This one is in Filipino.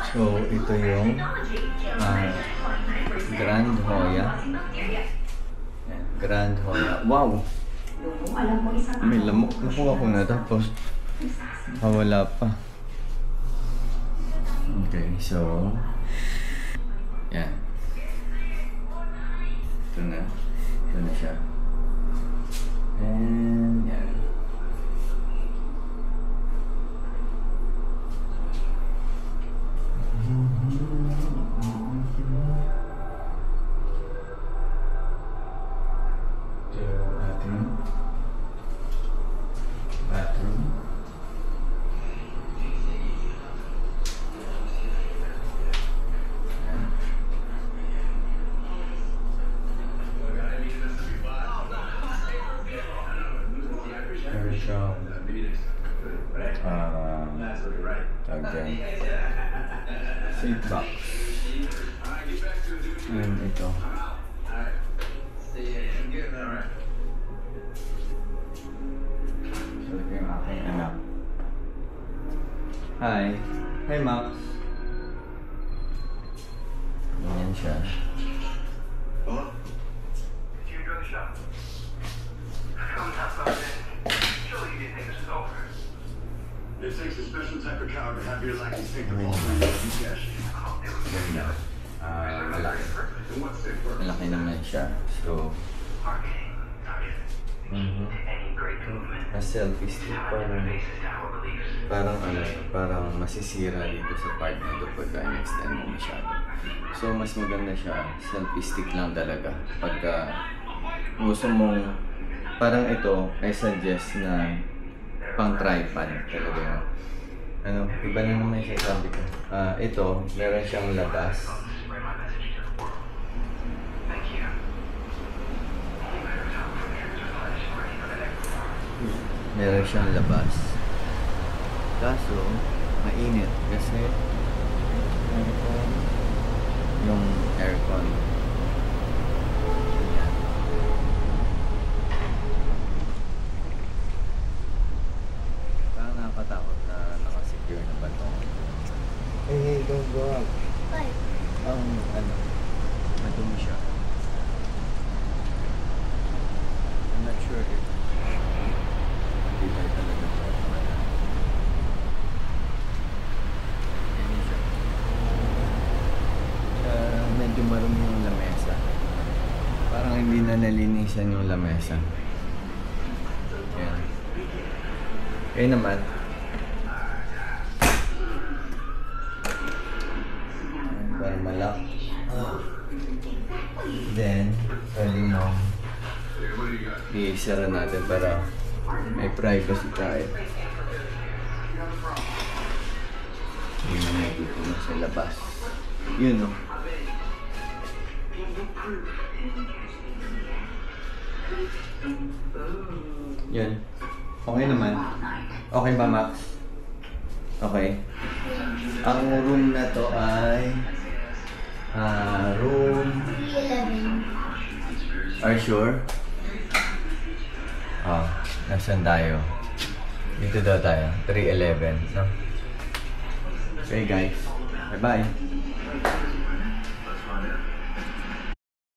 So, ito yung Grand Hoya. Grand Hoya. Wow! May lamok. Nakuha ko na tapos wala pa. Okay, so yan. Ito na. Ito na siya. And yan. Seat box. And ito. So, ito yung aking anak. Hi. Hi, Max. Ganyan siya. Hello? Did you enjoy the show? Come top about it. Surely you didn't think this was over. It takes a special type of coward to have your lackeys take the ball from you. Yes. Ganda. Malaki. Malaki naman siya. So, selfie stick parang masisira dito sa part na ito pagka in-extend mo masyado. So, mas maganda siya. Selfie stick lang talaga. Pagka gusto mong, parang ito, I suggest na pang tripod talaga. Ano, iba na naman siya sabi ko. Ito, meron siyang labas. Meron siyang labas. Kaso, mainit kasi yung aircon. Yan. Parang nakatakot na nakasecure na ba ito? Hey, don't go out. Why? Madumi siya. I'm not sure if hindi tayo talaga ganyan siya. Medyo marumi yung lamesa. Parang hindi na nalinisan yung lamesa. Yan. Kaya naman, para malak. Then, pwede mo i-sara natin para may privacy tayo. Hindi na dito na sa labas. Yun, no? Yun. Okay naman. Okay ba, Max? Okay. Ang room na to ay room 11. Are you sure? Nasaan tayo? Dito daw tayo. 311, no? Okay, guys. Bye-bye.